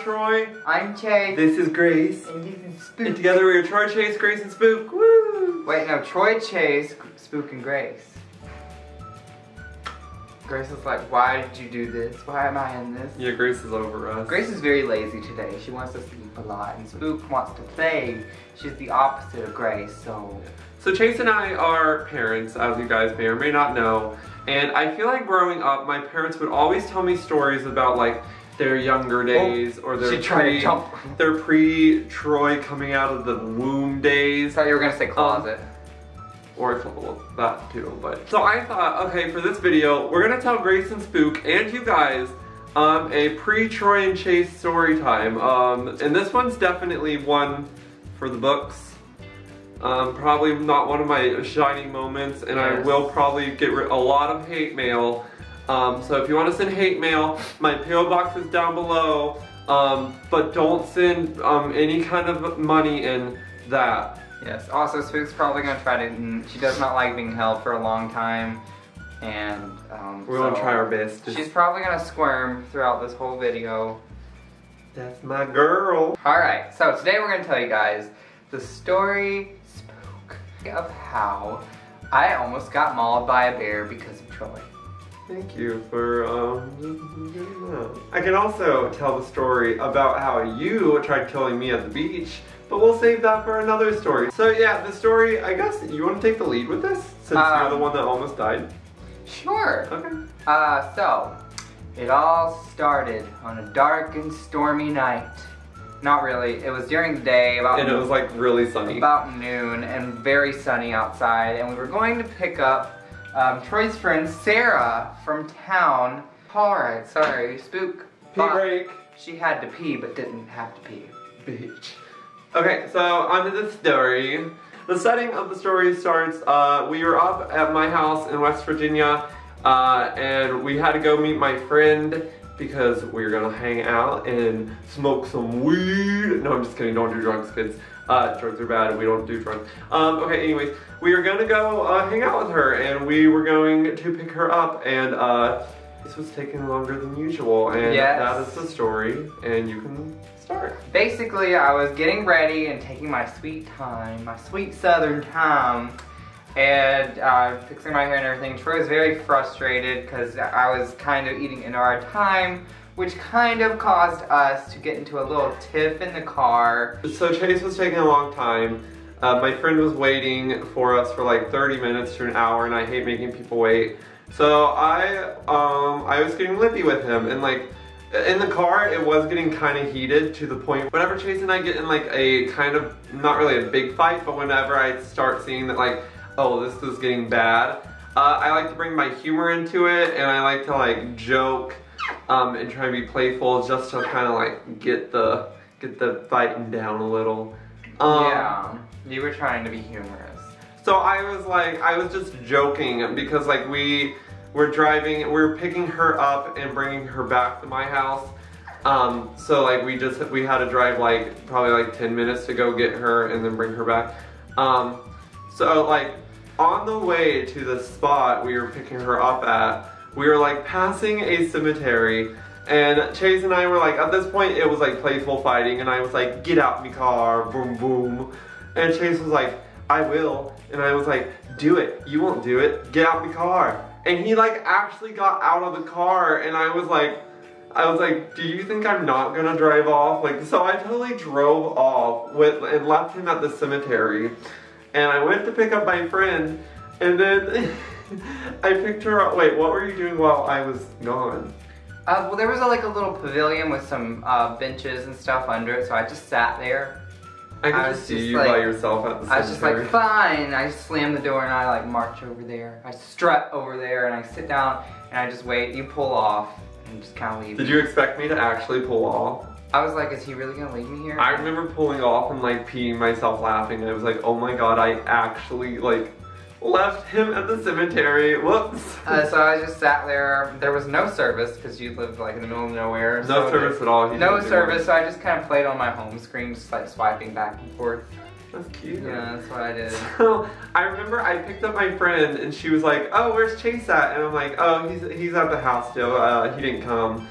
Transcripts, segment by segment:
Troy. I'm Chase. This is Grace. And this is Spook. And together we are Troy, Chase, Grace, and Spook. Woo! Wait, no, Troy, Chase, Spook, and Grace. Grace is like, why did you do this? Why am I in this? Yeah, Grace is over us. Grace is very lazy today. She wants to sleep a lot, and Spook wants to play. She's the opposite of Grace, so... So Chase and I are parents, as you guys may or may not know. And I feel like growing up, my parents would always tell me stories about like their younger days or their pre-Troy coming out of the womb days. I thought you were gonna say closet. Or that too, but. So I thought, okay, for this video, we're gonna tell Grace and Spook and you guys a pre-Troy and Chase story time. And this one's definitely one for the books. Probably not one of my shining moments, and yes. I will probably get a lot of hate mail. So if you want to send hate mail, my PO box is down below, but don't send any kind of money in that. Yes, also Spook's probably going to try to, she does not like being held for a long time, and we're going to try our best. She's probably going to squirm throughout this whole video. That's my girl. Alright, so today we're going to tell you guys the story of how I almost got mauled by a bear because of Troy. Thank you for doing that. I can also tell the story about how you tried killing me at the beach, but we'll save that for another story. So yeah, the story, I guess you want to take the lead with this since you're the one that almost died? Sure. Okay. So it all started on a dark and stormy night. Not really. It was during the day, about and it was like really sunny. About noon, and very sunny outside. And we were going to pick up Troy's friend Sarah from town. Alright, sorry, Spook. Pee break. She had to pee, but didn't have to pee. Bitch. Okay, so on to the story. The setting of the story starts, we were up at my house in West Virginia, and we had to go meet my friend because we were gonna hang out and smoke some weed. No, I'm just kidding, don't do drugs, kids. Drugs are bad, we don't do drugs. Okay, anyways, we were gonna go hang out with her, and we were going to pick her up, and this was taking longer than usual, and yes. That is the story, and you can start. Basically, I was getting ready and taking my sweet time, my sweet southern time, and fixing my hair and everything. Troy was very frustrated because I was kind of eating into our time, which kind of caused us to get into a little tiff in the car. So Chase was taking a long time. My friend was waiting for us for like 30 minutes to an hour, and I hate making people wait. So I was getting lippy with him, and like in the car it was getting kind of heated to the point whenever Chase and I get in like a kind of, not really a big fight, but whenever I start seeing that like, oh, this is getting bad, I like to bring my humor into it, and I like to like joke and try and be playful just to kind of like get the fighting down a little. Yeah, you were trying to be humorous. So I was just joking because like we were picking her up and bringing her back to my house. So like we had to drive like probably like 10 minutes to go get her and then bring her back. So like on the way to the spot we were picking her up at, we were like passing a cemetery, and Chase and I were like, at this point it was like playful fighting, and I was like, get out me car, boom boom. And Chase was like, I will. And I was like, do it. You won't do it. Get out the car. And he like actually got out of the car, and I was like, do you think I'm not gonna drive off? Like, so I totally drove off and left him at the cemetery. And I went to pick up my friend, and then I picked her up. Wait, what were you doing while I was gone? Well, there was like a little pavilion with some benches and stuff under it, so I just sat there. I could just see you by yourself at the cemetery. I was just like, fine. I slam the door and I like march over there. I strut over there and I sit down and I just wait. You pull off and just kind of leave. Did you expect me to actually pull off? I was like, is he really gonna leave me here? I remember pulling off and like peeing myself laughing, and I was like, oh my god, I actually like left him at the cemetery. Whoops. So I just sat there. There was no service because you lived like in the middle of nowhere. No service at all. No service, so I just kind of played on my home screen, just like swiping back and forth. That's cute. Yeah, that's what I did. So I remember I picked up my friend, and she was like, oh, where's Chase at? And I'm like, oh, he's at the house still. He didn't come.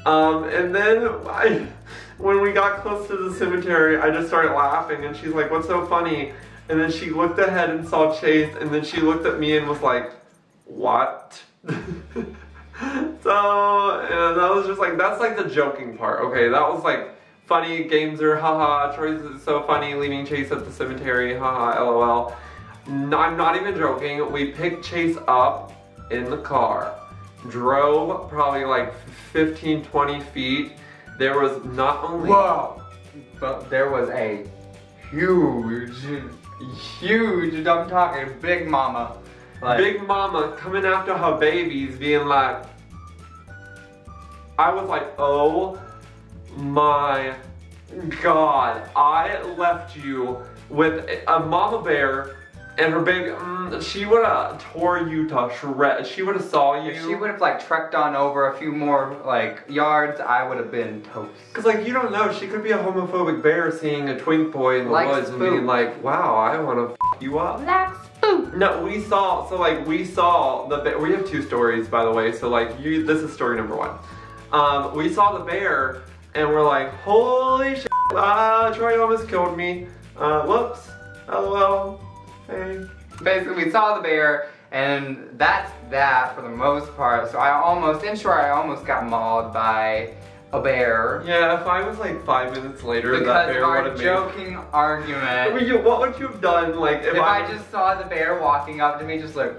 And then when we got close to the cemetery, I just started laughing and she's like, what's so funny? And then she looked ahead and saw Chase, and then she looked at me and was like, what? So, and that was just like, that's like the joking part, okay? That was like, funny, games are haha, Troy's so funny, leaving Chase at the cemetery, haha, lol. No, I'm not even joking, we picked Chase up in the car, drove probably like 15, 20 feet. There was not only— Whoa! But there was a huge, I'm talking big mama. Like, Big mama coming after her babies, being like, I was like, oh my God, I left you with a mama bear and her baby. She would have tore you to shred. She would have saw you. if she would have like trekked on over a few more like yards, I would have been toast. Cause like you don't know, she could be a homophobic bear seeing a twink boy in the Like woods spook. and being like, wow, I want to f you up. Like spook. No, we saw the bear. We have two stories, by the way. So like this is story number one. We saw the bear and we're like, holy shit, Troy almost killed me. Whoops, lol, hey. Basically, we saw the bear, and that's that for the most part. So I almost got mauled by a bear. Yeah, if I was like 5 minutes later, Because that bear of would our have made— joking argument. What would you have done, like, If I just saw the bear walking up to me, just like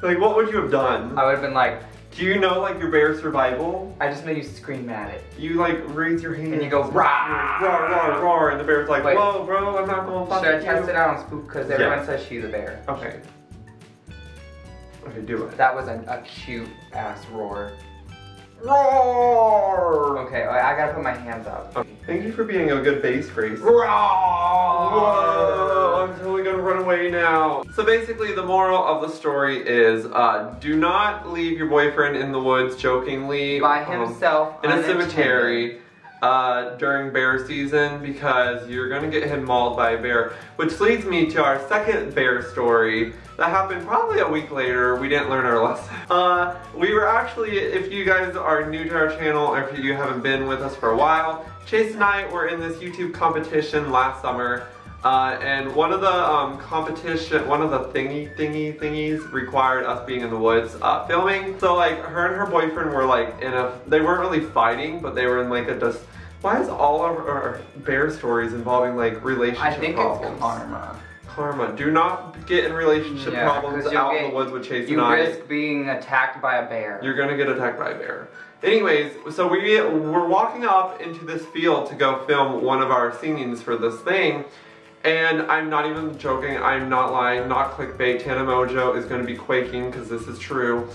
what would you have done? I would have been like, Do you know, like, your bear survival? I just made you scream at it. You, like, raise your hand And you go, rah! roar, roar, roar, and the bear's like, Wait. whoa, bro, I'm not gonna fuck Should I you. test it out on Spook? Because everyone Yeah. says she's a bear. Okay. Okay, do it. That was a cute ass roar. Roar! Okay, I gotta put my hands up. Okay. Thank you for being a good bass Grace. Roar! Whoa, I'm totally gonna run away now. So basically the moral of the story is do not leave your boyfriend in the woods jokingly By himself in a unattended. cemetery during bear season, because you're gonna get hit mauled by a bear. Which leads me to our second bear story that happened probably a week later. We didn't learn our lesson. We were actually, if you guys are new to our channel or if you haven't been with us for a while, Chase and I were in this YouTube competition last summer. And one of the thingies required us being in the woods filming. So like her and her boyfriend were like they weren't really fighting, but they were in like why is all of our bear stories involving like relationship problems? I think it's karma. Karma. Do not get in relationship problems out in the woods with Chase and I. You risk being attacked by a bear. You're gonna get attacked by a bear. Anyways, so we're walking up into this field to go film one of our scenes for this thing. And I'm not even joking, I'm not lying, not clickbait. Tana Mojo is gonna be quaking because this is true.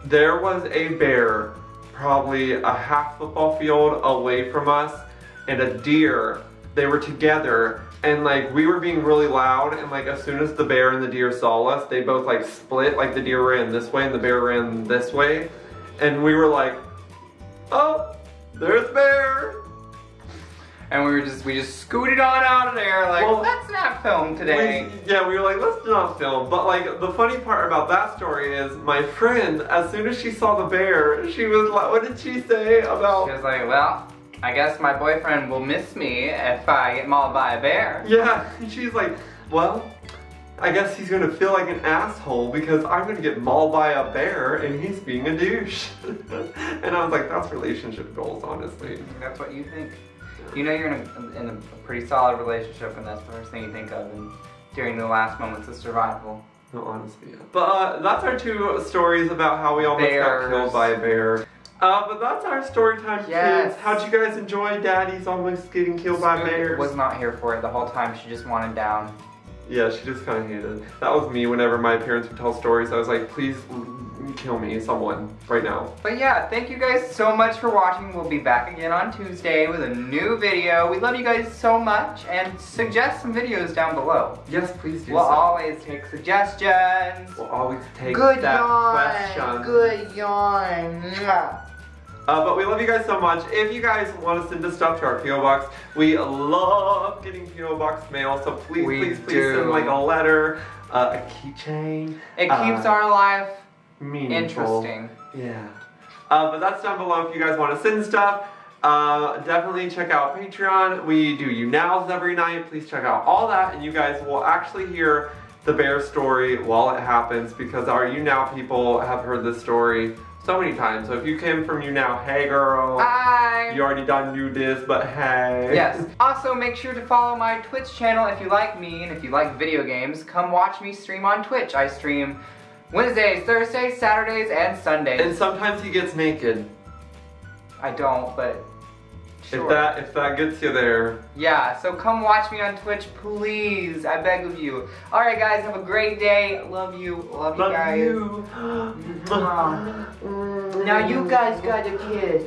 There was a bear probably a half football field away from us and a deer. They were together and like we were being really loud, and like as soon as the bear and the deer saw us, they both like split. Like the deer ran this way and the bear ran this way. And we were like, oh, there's the bear. And we just scooted on out of there like, well, let's not film today. We were like, let's not film. But like, the funny part about that story is my friend, as soon as she saw the bear, she was like, what did she say about— She was like, well, I guess my boyfriend will miss me if I get mauled by a bear. Yeah, and she's like, well, I guess he's gonna feel like an asshole because I'm gonna get mauled by a bear and he's being a douche. And I was like, that's relationship goals, honestly. That's what you think. You know you're in a pretty solid relationship when that's the first thing you think of during the last moments of survival. No, honestly, yeah. But that's our two stories about how we almost got killed by a bear. But that's our story time, kids. How'd you guys enjoy Daddy's almost getting killed by bears? Was not here for it the whole time. She just wanted down. Yeah, she just kind of hated it. That was me whenever my parents would tell stories. I was like, please kill me, someone, right now. But yeah, thank you guys so much for watching. We'll be back again on Tuesday with a new video. We love you guys so much, and suggest some videos down below. Yes, please do. We'll always take suggestions. We'll always take Good that yawn. question. Good yawn. Mwah. But we love you guys so much. If you guys want to send us stuff to our P.O. Box, we love getting P.O. Box mail. So please send like a letter, a keychain. It keeps our life meaningful. interesting. Yeah. But that's down below if you guys want to send stuff. Definitely check out Patreon. We do YouNows every night. Please check out all that, and you guys will actually hear the bear story while it happens, because our YouNow people have heard this story so many times. So if you came from YouNow, hey girl. Hi. You already done knew this, but hey. Yes. Also, make sure to follow my Twitch channel if you like me, and if you like video games, come watch me stream on Twitch. I stream Wednesdays, Thursdays, Saturdays, and Sundays. And sometimes he gets naked. I don't, but sure. If that gets you there. Yeah, so come watch me on Twitch, please. I beg of you. Alright guys, have a great day. Love you. Love you guys. You. Now you guys gotta kiss.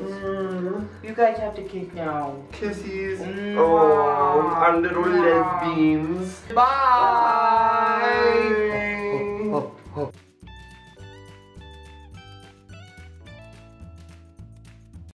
You guys have to kiss now. Kissies. Oh, our little lesbians. Bye.